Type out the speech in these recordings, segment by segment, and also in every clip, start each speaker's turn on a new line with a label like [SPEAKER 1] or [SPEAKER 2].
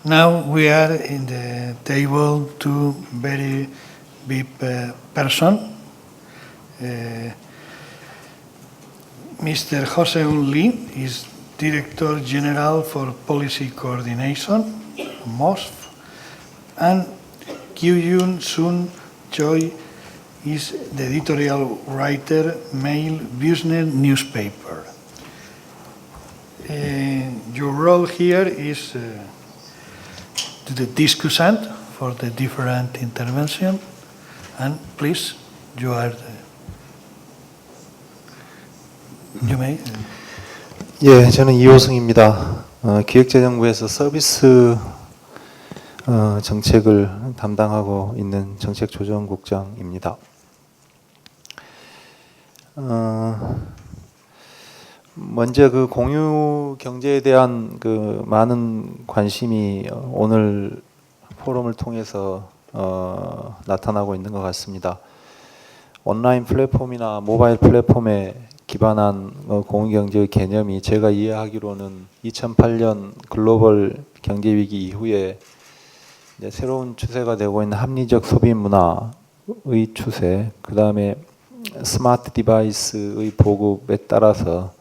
[SPEAKER 1] Now we are in the table two very big person. Mr. Jose-Un Lee is Director General for Policy Coordination, MOSF, and Kyuyun Sun Choi is the editorial writer, Mail Business newspaper. Your role here is the discussant for the different intervention, and please, you may.
[SPEAKER 2] 예, 저는 이호승입니다. 기획재정부에서 서비스 정책을 담당하고 있는 정책조정국장입니다. 먼저 그 공유 경제에 대한 그 많은 관심이 오늘 포럼을 통해서 나타나고 있는 것 같습니다. 온라인 플랫폼이나 모바일 플랫폼에 기반한 공유 경제의 개념이 제가 이해하기로는 2008년 글로벌 경제 위기 이후에 이제 새로운 추세가 되고 있는 합리적 소비 문화의 추세, 그 다음에 스마트 디바이스의 보급에 따라서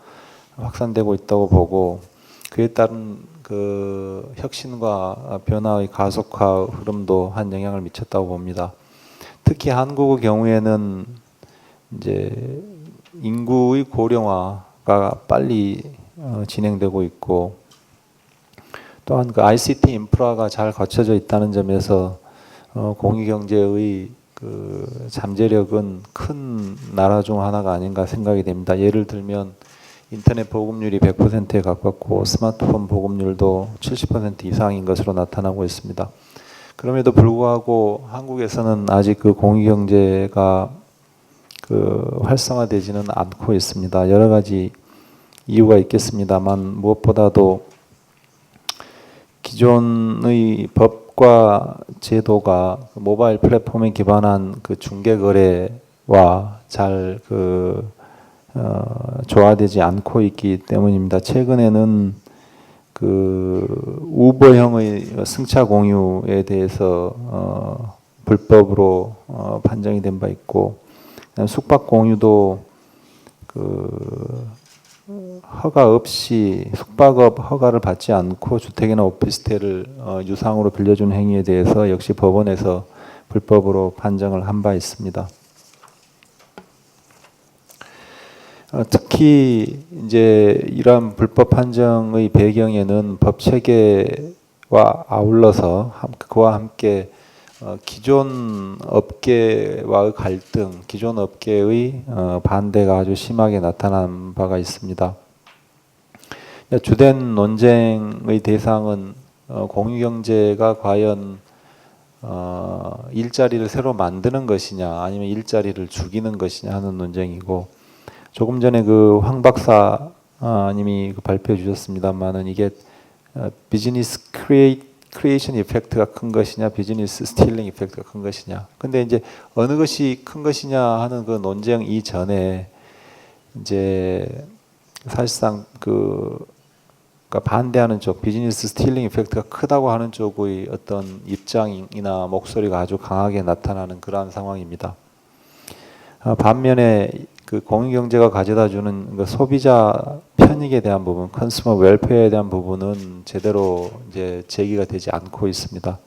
[SPEAKER 2] 확산되고 있다고 보고, 그에 따른 그 혁신과 변화의 가속화 흐름도 한 영향을 미쳤다고 봅니다. 특히 한국의 경우에는 이제 인구의 고령화가 빨리 진행되고 있고, 또한 그 ICT 인프라가 잘 갖춰져 있다는 점에서 공유경제의 그 잠재력은 큰 나라 중 하나가 아닌가 생각이 됩니다. 예를 들면 인터넷 보급률이 100%에 가깝고 스마트폰 보급률도 70% 이상인 것으로 나타나고 있습니다. 그럼에도 불구하고 한국에서는 아직 그 공유경제가 그 활성화되지는 않고 있습니다. 여러 가지 이유가 있겠습니다만 무엇보다도 기존의 법과 제도가 모바일 플랫폼에 기반한 그 중개 거래와 잘 조화되지 않고 있기 때문입니다. 최근에는 그 우버형의 승차 공유에 대해서 불법으로 판정이 된 바 있고, 숙박 공유도 그 허가 없이 숙박업 허가를 받지 않고 주택이나 오피스텔을 유상으로 빌려준 행위에 대해서 역시 법원에서 불법으로 판정을 한 바 있습니다. 특히 이제 이러한 불법 판정의 배경에는 법 체계와 아울러서 그와 함께 기존 업계와의 갈등, 기존 업계의 반대가 아주 심하게 나타난 바가 있습니다. 주된 논쟁의 대상은 공유경제가 과연 일자리를 새로 만드는 것이냐 아니면 일자리를 죽이는 것이냐 하는 논쟁이고, 조금 전에 그 황 박사님이 발표해 주셨습니다만은 이게 비즈니스 크리에이션 이펙트가 큰 것이냐, 비즈니스 스틸링 이펙트가 큰 것이냐. 근데 이제 어느 것이 큰 것이냐 하는 그 논쟁 이전에 이제 사실상 그러니까 반대하는 쪽, 비즈니스 스틸링 이펙트가 크다고 하는 쪽의 어떤 입장이나 목소리가 아주 강하게 나타나는 그러한 상황입니다. 반면에 그 공유경제가 가져다주는 그 소비자 편익에 대한 부분, 컨슈머 웰페어에 대한 부분은 제대로 이제 제기가 되지 않고 있습니다.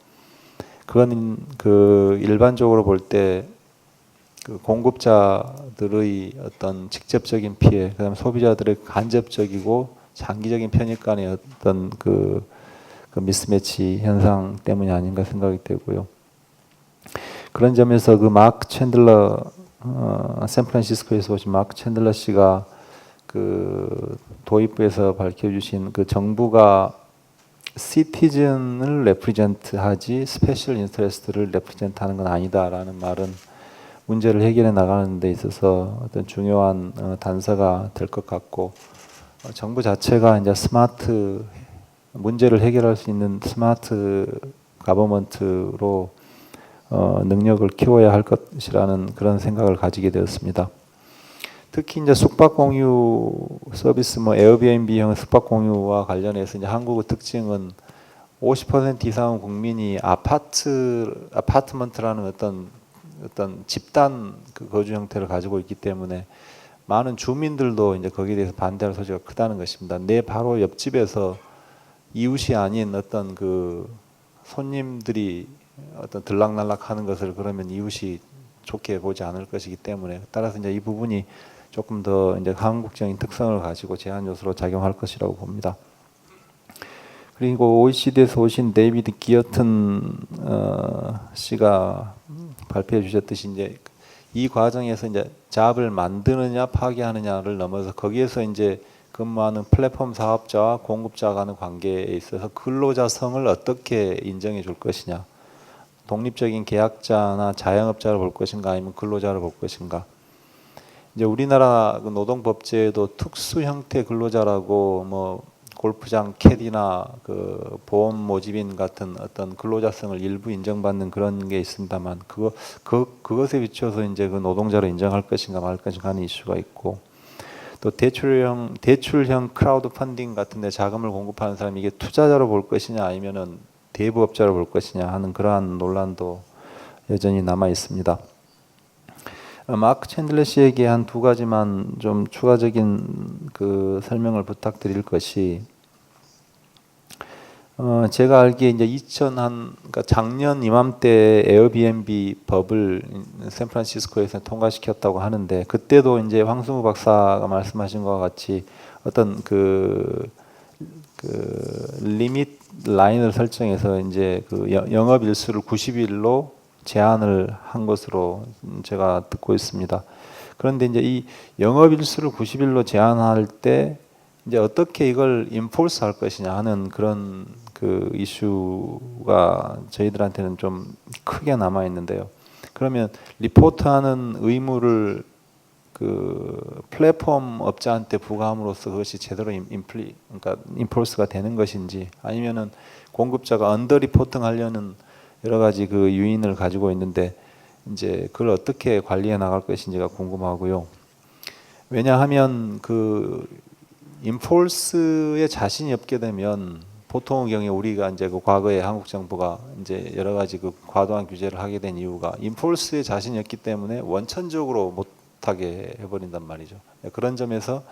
[SPEAKER 2] 그건 그 일반적으로 볼 때 그 공급자들의 어떤 직접적인 피해, 그다음에 소비자들의 간접적이고 장기적인 편익 간의 어떤 그 미스매치 현상 때문이 아닌가 생각이 되고요. 그런 점에서 그 마크 챈들러 샌프란시스코에서 오신 마크 챈들러 씨가 그 도입부에서 밝혀주신 그 정부가 시티즌을 레프리젠트하지 스페셜 인터레스트를 레프리젠트하는 건 아니다라는 말은 문제를 해결해 나가는 데 있어서 어떤 중요한 단서가 될 것 같고, 정부 자체가 이제 스마트 문제를 해결할 수 있는 스마트 가버먼트로 능력을 키워야 할 것이라는 그런 생각을 가지게 되었습니다. 특히 이제 숙박 공유 서비스, 에어비앤비형 숙박 공유와 관련해서 이제 한국의 특징은 50% 이상은 국민이 아파트먼트라는 어떤 집단 그 거주 형태를 가지고 있기 때문에 많은 주민들도 이제 거기에 대해서 반대할 소지가 크다는 것입니다. 내 바로 옆집에서 이웃이 아닌 어떤 그 손님들이 어떤 들락날락 하는 것을 그러면 이웃이 좋게 보지 않을 것이기 때문에 따라서 이제 이 부분이 조금 더 이제 한국적인 특성을 가지고 제한 요소로 작용할 것이라고 봅니다. 그리고 OECD에서 오신 데이비드 기어튼 씨가 발표해 주셨듯이 이제 이 과정에서 이제 잡을 만드느냐 파괴하느냐를 넘어서 거기에서 이제 근무하는 플랫폼 사업자와 공급자 간의 관계에 있어서 근로자성을 어떻게 인정해 줄 것이냐, 독립적인 계약자나 자영업자를 볼 것인가 아니면 근로자를 볼 것인가. 이제 우리나라 노동법제에도 특수 형태 근로자라고 뭐 골프장 캐디나 그 보험 모집인 같은 어떤 근로자성을 일부 인정받는 그런 게 있습니다만 그것에 비춰서 이제 그 노동자로 인정할 것인가 말 것인가 하는 이슈가 있고, 또 대출형 크라우드 펀딩 같은데 자금을 공급하는 사람이 이게 투자자로 볼 것이냐 아니면은 대부업자로 볼 것이냐 하는 그러한 논란도 여전히 남아 있습니다. 마크 챈들러 씨에게 한 두 가지만 좀 추가적인 그 설명을 부탁드릴 것이, 제가 알기에 이제 그러니까 작년 이맘때 에어비앤비 법을 샌프란시스코에서 통과시켰다고 하는데, 그때도 이제 황승우 박사가 말씀하신 것과 같이 어떤 그 리밋 라인을 설정해서 이제 그 영업 일수를 90일로 제한을 한 것으로 제가 듣고 있습니다. 그런데 이제 이 영업 일수를 90일로 제한할 때 이제 어떻게 이걸 인포스 할 것이냐 하는 그런 그 이슈가 저희들한테는 좀 크게 남아 있는데요. 그러면 리포트하는 의무를 그 플랫폼 업자한테 부과함으로써 그것이 제대로 그러니까 인포스가 되는 것인지, 아니면은 공급자가 언더 리포팅 하려는 여러 가지 그 유인을 가지고 있는데 이제 그걸 어떻게 관리해 나갈 것인지가 궁금하고요. 왜냐하면 그 인포스에 자신이 없게 되면 보통의 경우에 우리가 이제 그 과거에 한국 정부가 이제 여러 가지 그 과도한 규제를 하게 된 이유가 인포스에 자신이 없기 때문에 원천적으로 못하게 해버린단 말이죠. 그런 점에서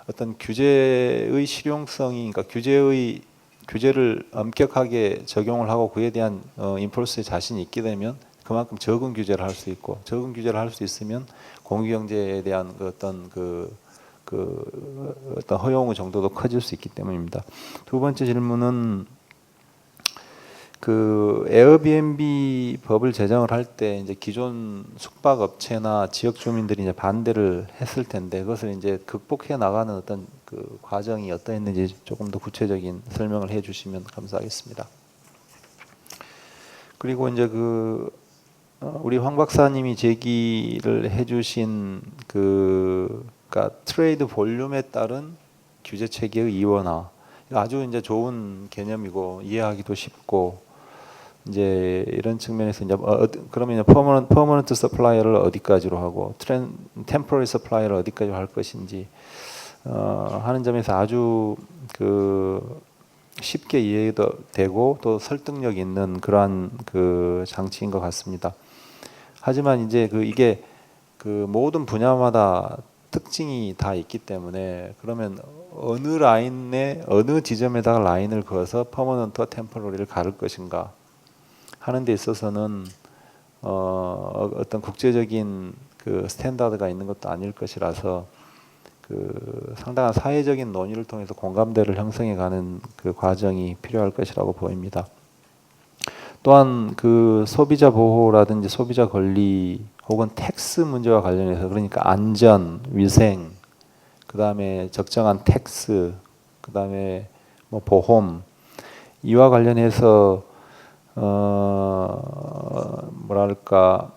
[SPEAKER 2] 어떤 규제의 실용성이, 그러니까 규제를 엄격하게 적용을 하고 그에 대한 인포스에 자신이 있게 되면 그만큼 적은 규제를 할 수 있고, 적은 규제를 할 수 있으면 공유경제에 대한 어떤 어떤 허용의 정도도 커질 수 있기 때문입니다. 두 번째 질문은 그 에어비앤비 법을 제정을 할 때 이제 기존 숙박업체나 지역 주민들이 이제 반대를 했을 텐데 그것을 이제 극복해 나가는 어떤 그 과정이 어떠했는지 조금 더 구체적인 설명을 해주시면 감사하겠습니다. 그리고 이제 우리 황 박사님이 제기를 해주신 그러니까 트레이드 볼륨에 따른 규제 체계의 이원화, 아주 이제 좋은 개념이고 이해하기도 쉽고, 이제 이런 측면에서 이제 그러면 퍼머넌트 서플라이어를 어디까지로 하고 템포러리 서플라이어를 어디까지 할 것인지 하는 점에서 아주 쉽게 이해도 되고 또 설득력 있는 그러한 장치인 것 같습니다. 하지만 이제 이게 모든 분야마다 특징이 다 있기 때문에, 그러면 어느 라인에 어느 지점에다가 라인을 그어서 퍼머넌트와 템포러리를 가를 것인가 하는 데 있어서는 어떤 국제적인 스탠다드가 있는 것도 아닐 것이라서 상당한 사회적인 논의를 통해서 공감대를 형성해가는 과정이 필요할 것이라고 보입니다. 또한 소비자 보호라든지 소비자 권리 혹은 텍스 문제와 관련해서, 그러니까 안전, 위생, 그 다음에 적정한 텍스, 그 다음에 뭐 보험, 이와 관련해서 그러니까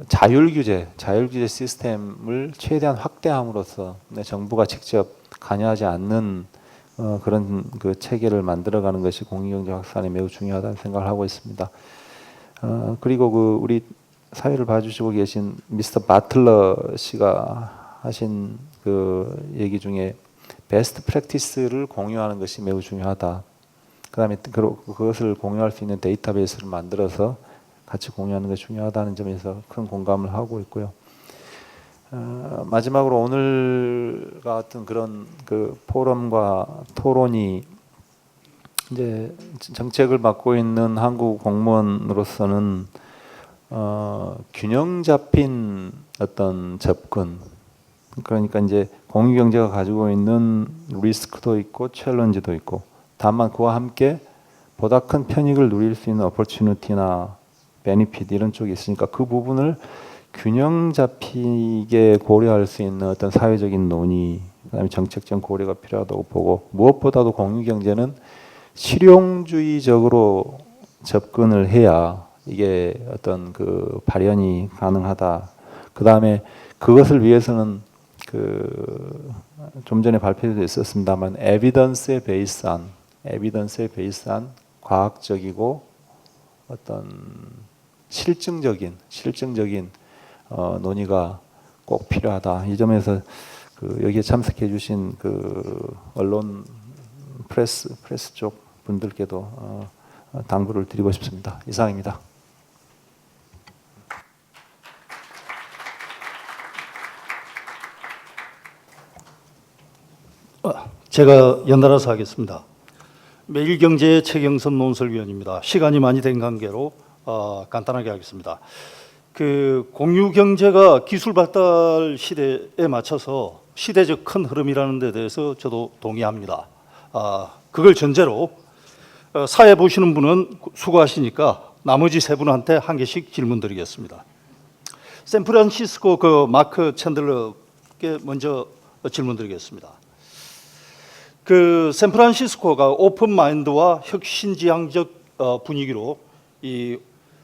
[SPEAKER 2] 자율 규제 시스템을 최대한 확대함으로써 정부가 직접 관여하지 않는 그런 체계를 만들어가는 것이 공익경제 확산에 매우 중요하다는 생각을 하고 있습니다. 그리고 우리 사회를 봐주시고 계신 미스터 바틀러 씨가 하신 얘기 중에 베스트 프랙티스를 공유하는 것이 매우 중요하다. 그다음에 그것을 공유할 수 있는 데이터베이스를 만들어서 같이 공유하는 게 중요하다는 점에서 큰 공감을 하고 있고요. 마지막으로 오늘 같은 그런 그 포럼과 토론이 이제 정책을 맡고 있는 한국 공무원으로서는 균형 잡힌 어떤 접근, 그러니까 이제 공유경제가 가지고 있는 리스크도 있고 챌린지도 있고, 다만 그와 함께 보다 큰 편익을 누릴 수 있는 어퍼튜니티나 베니핏 이런 쪽이 있으니까 그 부분을 균형 잡히게 고려할 수 있는 어떤 사회적인 논의, 그다음에 정책적 고려가 필요하다고 보고, 무엇보다도 공유경제는 실용주의적으로 접근을 해야 이게 어떤 그 발현이 가능하다. 그다음에 그것을 위해서는 그 좀 전에 발표도 있었습니다만 에비던스에 베이스한 과학적이고 어떤 실증적인 논의가 꼭 필요하다. 이 점에서 그 여기에 참석해 주신 그 언론 프레스 쪽 분들께도 당부를 드리고 싶습니다. 이상입니다.
[SPEAKER 3] 제가 연달아서 하겠습니다. 매일경제의 최경선 논설위원입니다. 시간이 많이 된 관계로 간단하게 하겠습니다. 그 공유경제가 기술 발달 시대에 맞춰서 시대적 큰 흐름이라는 데 대해서 저도 동의합니다. 그걸 전제로 사회 보시는 분은 수고하시니까 나머지 세 분한테 한 개씩 질문 드리겠습니다. 샌프란시스코 그 마크 챈들러께 먼저 질문 드리겠습니다. 그 샌프란시스코가 오픈 마인드와 혁신지향적 분위기로 이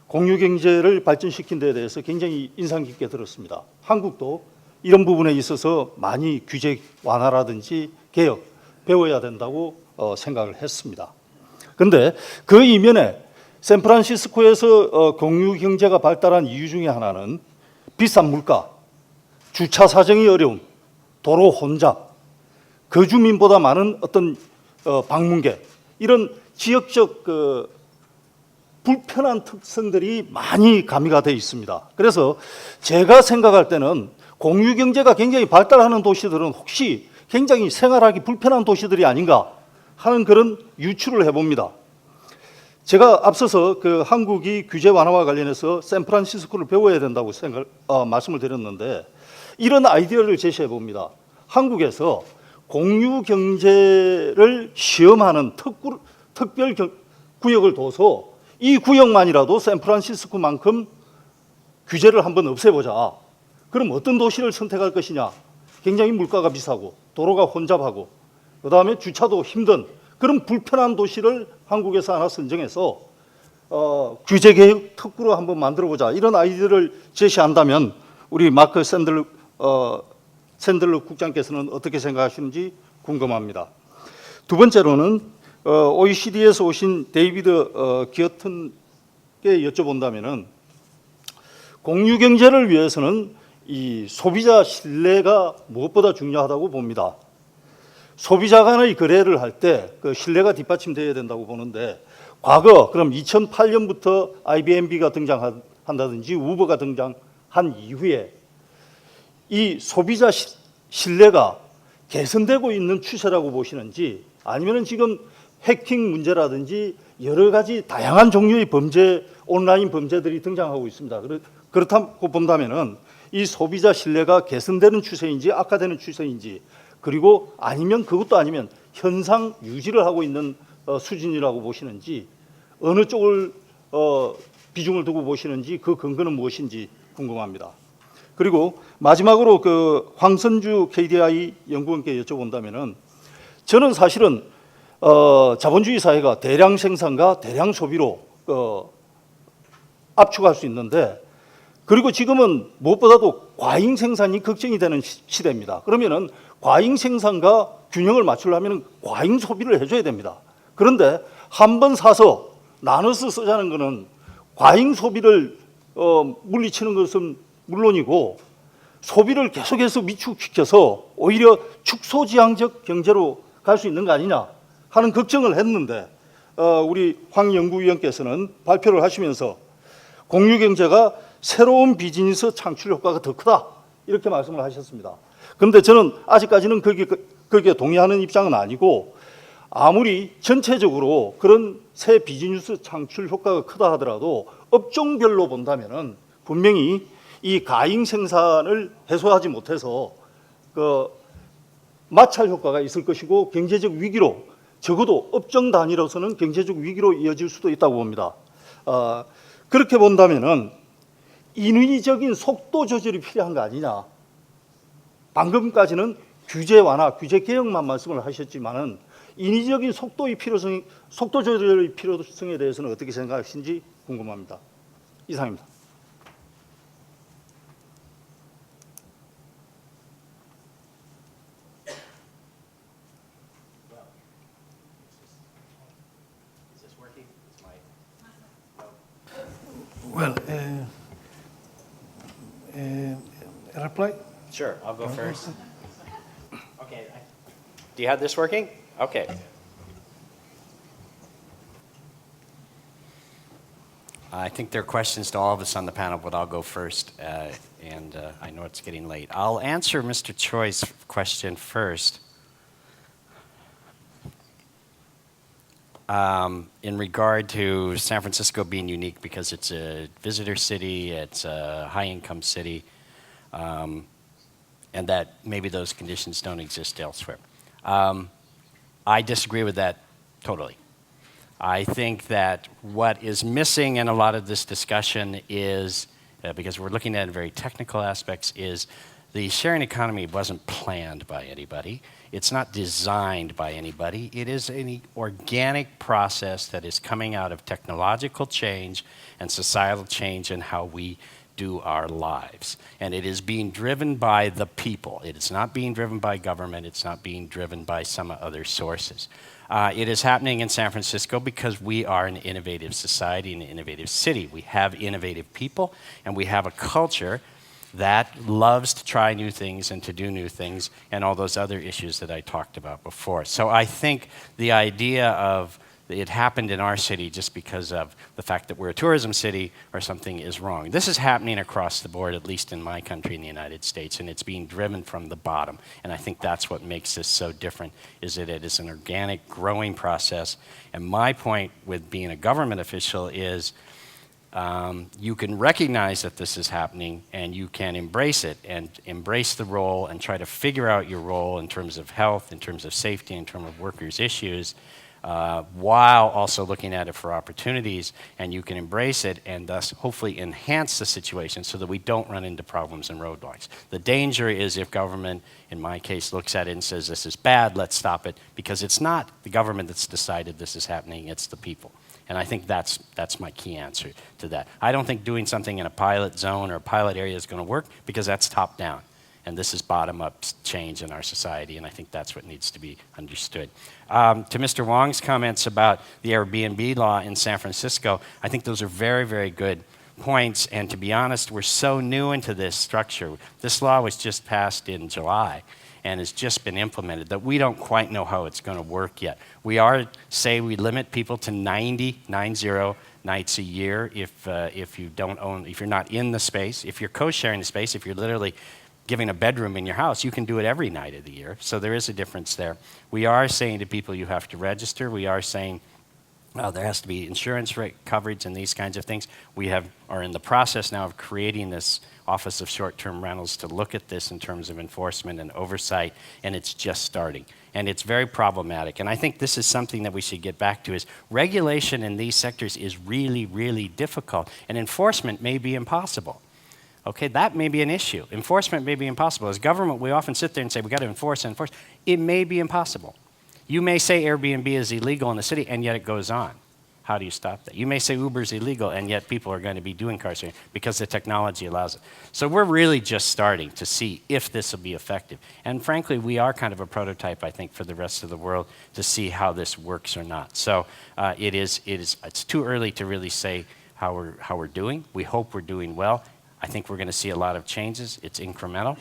[SPEAKER 3] 공유 경제를 발전시킨 데 대해서 굉장히 인상 깊게 들었습니다. 한국도 이런 부분에 있어서 많이 규제 완화라든지 개혁 배워야 된다고 생각을 했습니다. 그런데 그 이면에 샌프란시스코에서 공유 경제가 발달한 이유 중에 하나는 비싼 물가, 주차 사정이 어려움, 도로 혼잡, 거주민보다 많은 어떤 방문객, 이런 지역적 불편한 특성들이 많이 가미가 되어 있습니다. 그래서 제가 생각할 때는 공유 경제가 굉장히 발달하는 도시들은 혹시 굉장히 생활하기 불편한 도시들이 아닌가 하는 그런 유추를 해봅니다. 제가 앞서서 그 한국이 규제 완화와 관련해서 샌프란시스코를 배워야 된다고 말씀을 드렸는데, 이런 아이디어를 제시해 봅니다. 한국에서 공유 경제를 시험하는 특별 구역을 둬서 이 구역만이라도 샌프란시스코만큼 규제를 한번 없애보자. 그럼 어떤 도시를 선택할 것이냐? 굉장히 물가가 비싸고 도로가 혼잡하고 그다음에 주차도 힘든 그런 불편한 도시를 한국에서 하나 선정해서 규제 개혁 특구로 한번 만들어보자. 이런 아이디어를 제시한다면 우리 마크 샌들러 국장께서는 어떻게 생각하시는지 궁금합니다. 두 번째로는 OECD에서 오신 데이비드 기어튼께 여쭤본다면은 공유 경제를 위해서는 이 소비자 신뢰가 무엇보다 중요하다고 봅니다. 소비자 간의 거래를 할 때 그 신뢰가 뒷받침되어야 된다고 보는데, 과거 그럼 2008년부터 IBMB가 등장한다든지 우버가 등장한 이후에 이 소비자 신뢰가 개선되고 있는 추세라고 보시는지, 아니면 지금 해킹 문제라든지 여러 가지 다양한 종류의 범죄, 온라인 범죄들이 등장하고 있습니다. 그렇다고 본다면은 이 소비자 신뢰가 개선되는 추세인지 악화되는 추세인지, 그리고 아니면 그것도 아니면 현상 유지를 하고 있는 수준이라고 보시는지, 어느 쪽을 비중을 두고 보시는지, 그 근거는 무엇인지 궁금합니다. 그리고 마지막으로 그 황선주 KDI 연구원께 여쭤본다면은, 저는 사실은 자본주의 사회가 대량 생산과 대량 소비로 압축할 수 있는데, 그리고 지금은 무엇보다도 과잉 생산이 걱정이 되는 시대입니다. 그러면은 과잉 생산과 균형을 맞추려면 과잉 소비를 해줘야 됩니다. 그런데 한 번 사서 나눠서 쓰자는 것은 과잉 소비를 물리치는 것은 물론이고, 소비를 계속해서 위축시켜서 오히려 축소지향적 경제로 갈 수 있는 거 아니냐 하는 걱정을 했는데, 우리 황 연구위원께서는 발표를 하시면서 공유경제가 새로운 비즈니스 창출 효과가 더 크다 이렇게 말씀을 하셨습니다. 그런데 저는 아직까지는 거기에 동의하는 입장은 아니고, 아무리 전체적으로 그런 새 비즈니스 창출 효과가 크다 하더라도 업종별로 본다면은 분명히 이 가잉 생산을 해소하지 못해서 그 마찰 효과가 있을 것이고 경제적 위기로, 적어도 업종 단위로서는 경제적 위기로 이어질 수도 있다고 봅니다. 그렇게 본다면은 인위적인 속도 조절이 필요한 거 아니냐. 방금까지는 규제 완화, 규제 개혁만 말씀을 하셨지만은 인위적인 속도 조절의 필요성에 대해서는 어떻게 생각하시는지 궁금합니다. 이상입니다.
[SPEAKER 1] Well, reply?
[SPEAKER 4] Sure, I'll go first. Okay. Do you have this working? Okay. I think there are questions to all of us on the panel, but I'll go first, and I know it's getting late. I'll answer Mr. Choi's question first. In regard to San Francisco being unique because it's a visitor city, it's a high-income city, and that maybe those conditions don't exist elsewhere. I disagree with that totally. I think that what is missing in a lot of this discussion is, because we're looking at very technical aspects, is the sharing economy wasn't planned by anybody. It's not designed by anybody. It is an organic process that is coming out of technological change and societal change in how we do our lives. And it is being driven by the people. It is not being driven by government. It's not being driven by some other sources. It is happening in San Francisco because we are an innovative society, an innovative city. We have innovative people, and we have a culture that loves to try new things and to do new things and all those other issues that I talked about before. So I think the idea of it happened in our city just because of the fact that we're a tourism city or something is wrong. This is happening across the board, at least in my country, in the United States, and it's being driven from the bottom. And I think that's what makes this so different, is that it is an organic growing process. And my point with being a government official is you can recognize that this is happening and you can embrace it and embrace the role and try to figure out your role in terms of health, in terms of safety, in terms of workers' issues, while also looking at it for opportunities, and you can embrace it and thus hopefully enhance the situation so that we don't run into problems and roadblocks. The danger is if government, in my case, looks at it and says this is bad, let's stop it, because it's not the government that's decided this is happening, it's the people. And I think that's my key answer to that. I don't think doing something in a pilot zone or a pilot area is going to work because that's top down. And this is bottom-up change in our society, and I think that's what needs to be understood. To Mr. Wong's comments about the Airbnb law in San Francisco, I think those are very, very good points. And to be honest, we're so new into this structure. This law was just passed in July and has just been implemented that we don't quite know how it's going to work yet. We we limit people to 90 nights a year if you're not in the space. If you're co-sharing the space, if you're literally giving a bedroom in your house, you can do it every night of the year. So there is a difference there. We are saying to people you have to register. We are saying there has to be insurance rate coverage and these kinds of things. We are in the process now of creating this Office of Short-Term Rentals to look at this in terms of enforcement and oversight, and it's just starting. And it's very problematic. And I think this is something that we should get back to, is regulation in these sectors is really, really difficult, and enforcement may be impossible. Okay, that may be an issue. Enforcement may be impossible. As government, we often sit there and say, we got to enforce and enforce. It may be impossible. You may say Airbnb is illegal in the city, and yet it goes on. How do you stop that? You may say Uber is illegal, and yet people are going to be doing car sharing because the technology allows it. So we're really just starting to see if this will be effective. And frankly, we are kind of a prototype, I think, for the rest of the world to see how this works or not. So it's too early to really say how we're doing. We hope we're doing well. I think we're going to see a lot of changes. It's incremental.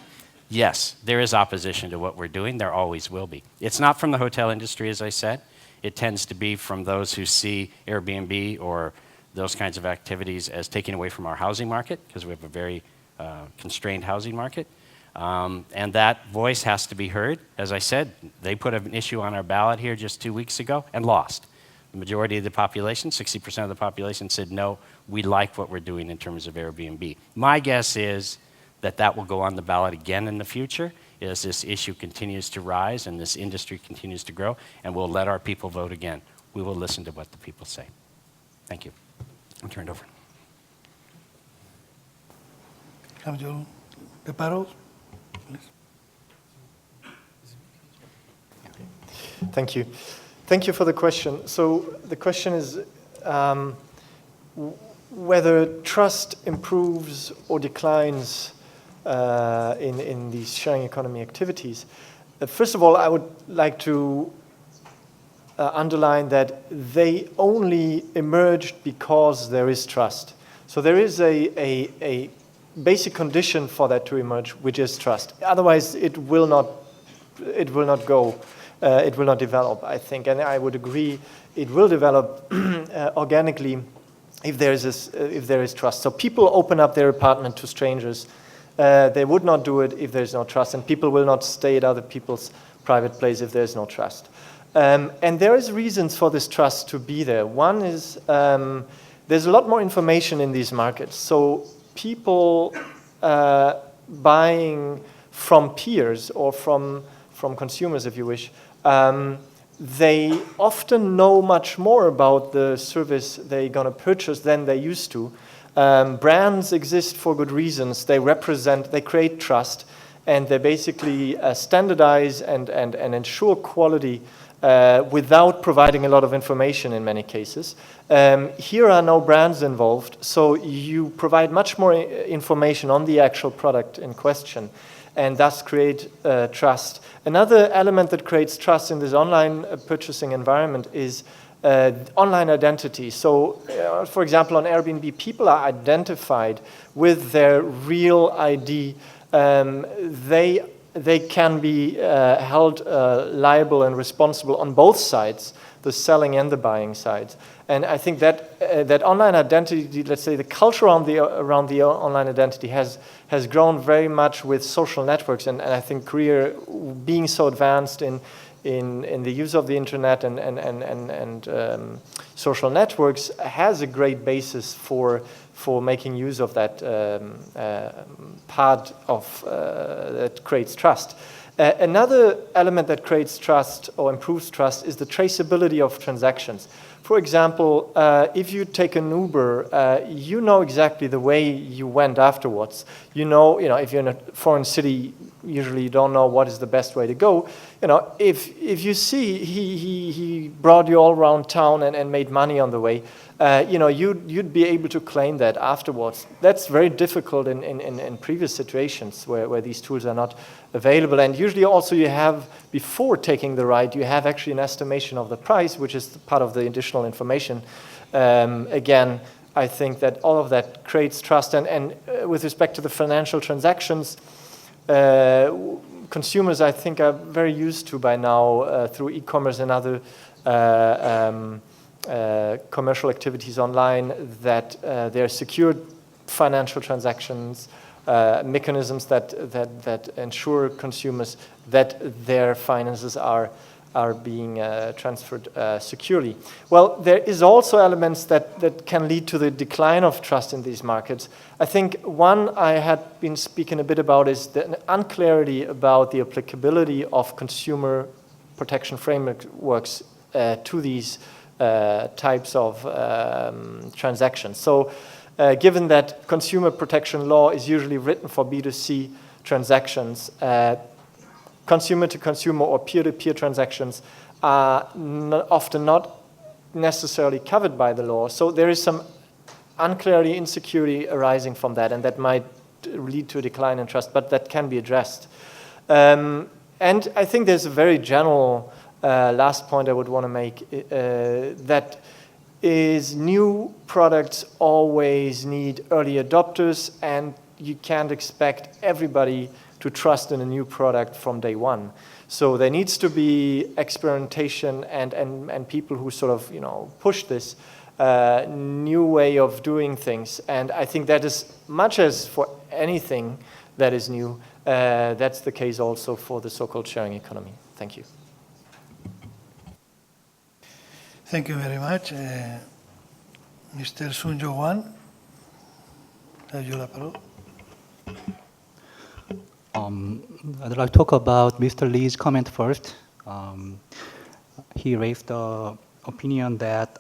[SPEAKER 4] Yes, there is opposition to what we're doing. There always will be. It's not from the hotel industry, as I said. it tends to be from those who see Airbnb or those kinds of activities as taking away from our housing market, because we have a very constrained housing market. And that voice has to be heard. As I said, they put an issue on our ballot here just 2 weeks ago and lost. The majority of the population, 60% of the population, said, no, we like what we're doing in terms of Airbnb. My guess is that that will go on the ballot again in the future as this issue continues to rise and this industry continues to grow, and we'll let our people vote again. We will listen to what the people say. Thank you. I'll turn it over.
[SPEAKER 1] Councilor De Paros, please.
[SPEAKER 5] Thank you. Thank you for the question. So the question is whether trust improves or declines in these sharing economy activities. First of all, I would like to underline that they only emerged because there is trust. So there is a basic condition for that to emerge, which is trust. Otherwise, it will not go. It will not develop, I think, and I would agree. It will develop organically if there is trust. So people open up their apartment to strangers. They would not do it if there's no trust, and people will not stay at other people's private place if there's no trust. And there is reasons for this trust to be there. One is there's a lot more information in these markets. So people buying from peers or from consumers, if you wish, they often know much more about the service they're going to purchase than they used to. Brands exist for good reasons. They create trust, and they basically standardize and ensure quality without providing a lot of information in many cases. Here are no brands involved, so you provide much more information on the actual product in question, and thus create trust. Another element that creates trust in this online purchasing environment is online identity. So, for example, on Airbnb, people are identified with their real ID. They can be held liable and responsible on both sides, the selling and the buying sides. And I think that that online identity, let's say the culture around the online identity has grown very much with social networks, and I think Korea, being so advanced in the use of the internet and social networks, has a great basis for making use of that part of that creates trust. Another element that creates trust or improves trust is the traceability of transactions. For example, if you take an Uber, you know exactly the way you went afterwards. You know, if you're in a foreign city, usually you don't know what is the best way to go. If you see he brought you all around town and made money on the way, you'd be able to claim that afterwards. That's very difficult in previous situations where these tools are not available. And usually also you have, before taking the ride, you have actually an estimation of the price, which is part of the additional information. Again, I think that all of that creates trust. And with respect to the financial transactions, consumers, I think, are very used to by now through e-commerce and other commercial activities online that there are secured financial transactions, mechanisms that ensure consumers that their finances are being transferred securely. Well, there is also elements that can lead to the decline of trust in these markets. I think one I had been speaking a bit about is the unclarity about the applicability of consumer protection frameworks to these types of transactions. So given that consumer protection law is usually written for B2C transactions, consumer to consumer or peer-to-peer transactions are often not necessarily covered by the law. So there is some unclarity, insecurity arising from that, and that might lead to a decline in trust, but that can be addressed. And I think there's a very general last point I would want to make, that is new products always need early adopters, and you can't expect everybody to trust in a new product from day one. So there needs to be experimentation and people who sort of, push this new way of doing things. And I think that is, much as for anything that is new, that's the case also for the so-called sharing economy. Thank you.
[SPEAKER 1] Thank you very much. Mr. Sun Jo-wan, have you la parole?
[SPEAKER 6] I'd like to talk about Mr. Lee's comment first. He raised the opinion that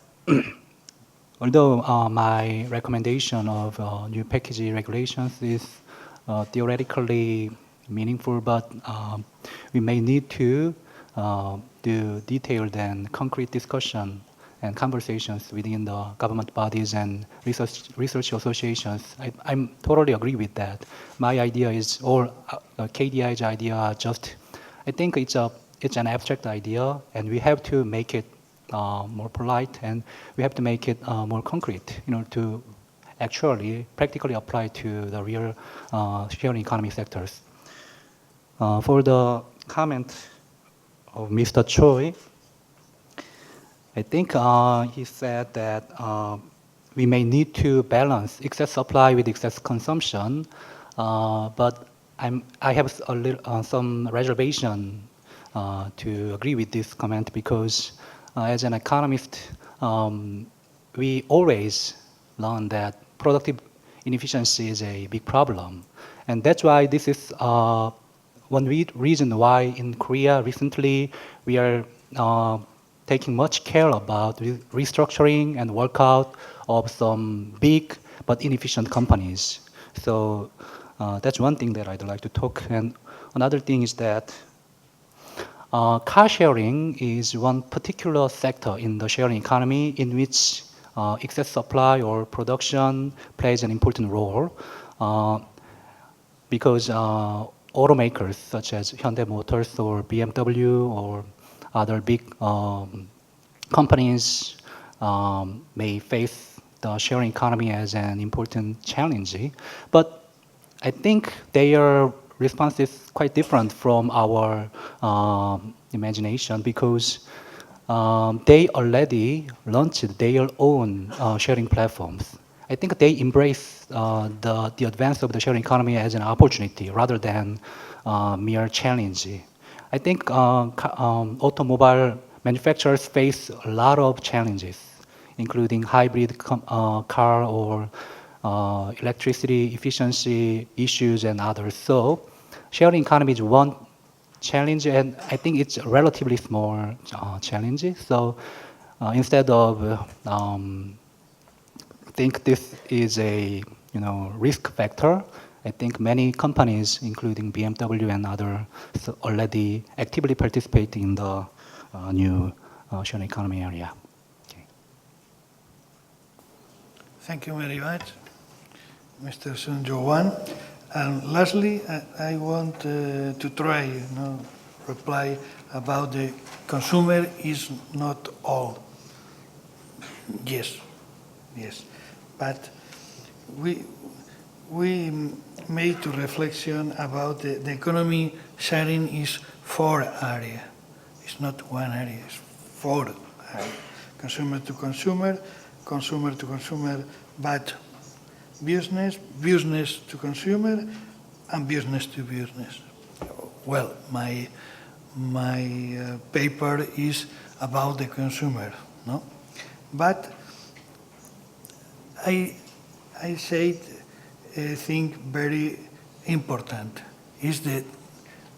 [SPEAKER 6] although my recommendation of new packaging regulations is theoretically meaningful, but we may need to do detailed and concrete discussion and conversations within the government bodies and research associations. I totally agree with that. My idea is, or KDI's idea, just I think it's an abstract idea, and we have to make it more polite, and we have to make it more concrete, to actually practically apply to the real sharing economy sectors. For the comment of Mr. Choi, I think he said that we may need to balance excess supply with excess consumption, but I have some reservation to agree with this comment, because as an economist, we always learn that productive inefficiency is a big problem. And that's why this is one reason why in Korea recently we are taking much care about restructuring and workout of some big but inefficient companies. So that's one thing that I'd like to talk. And another thing is that car sharing is one particular sector in the sharing economy in which excess supply or production plays an important role, because automakers such as Hyundai Motors or BMW or other big companies may face the sharing economy as an important challenge. But I think their response is quite different from our imagination, because they already launched their own sharing platforms. I think they embrace the advance of the sharing economy as an opportunity rather than mere challenge. I think automobile manufacturers face a lot of challenges, including hybrid car or electricity efficiency issues and others. So sharing economy is one challenge, and I think it's a relatively small challenge. So instead of think this is a risk factor, I think many companies, including BMW and others, already actively participate in the new sharing economy area. Okay.
[SPEAKER 1] Thank you very much, Mr. Sun Jo-wan. And lastly, I want to try reply about the consumer is not all. Yes, but we made a reflection about the economy sharing is 4 areas. It's not 1 area, it's 4 areas. Consumer to consumer, consumer to consumer, but business, business to consumer, and business to business. Well, my paper is about the consumer, no? But I said a thing very important is the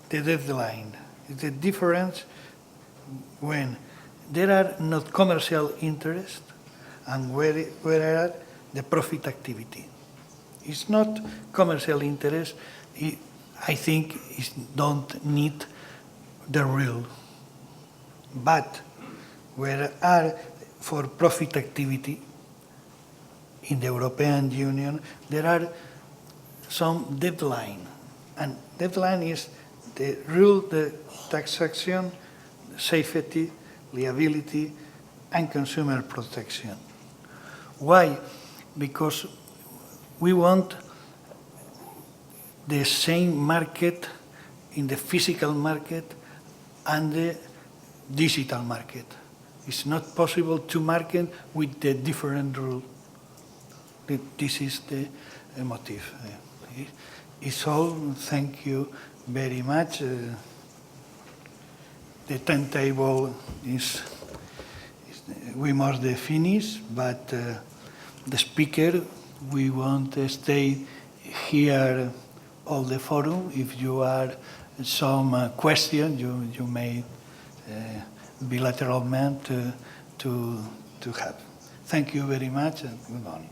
[SPEAKER 1] deadline. The difference when there are not commercial interest and where are the profit activity. It's not commercial interest. I think it don't need the rule. But where are for profit activity in the European Union, there are some deadline. And deadline is the rule, the taxation, safety, liability, and consumer protection. Why? Because we want the same market in the physical market and the digital market. It's not possible to market with the different rule. This is the motive. It's all. Thank you very much. The timetable is we must finish, but the speaker, we won't stay here all the forum. If you are some question, you may bilateral to have. Thank you very much and good morning.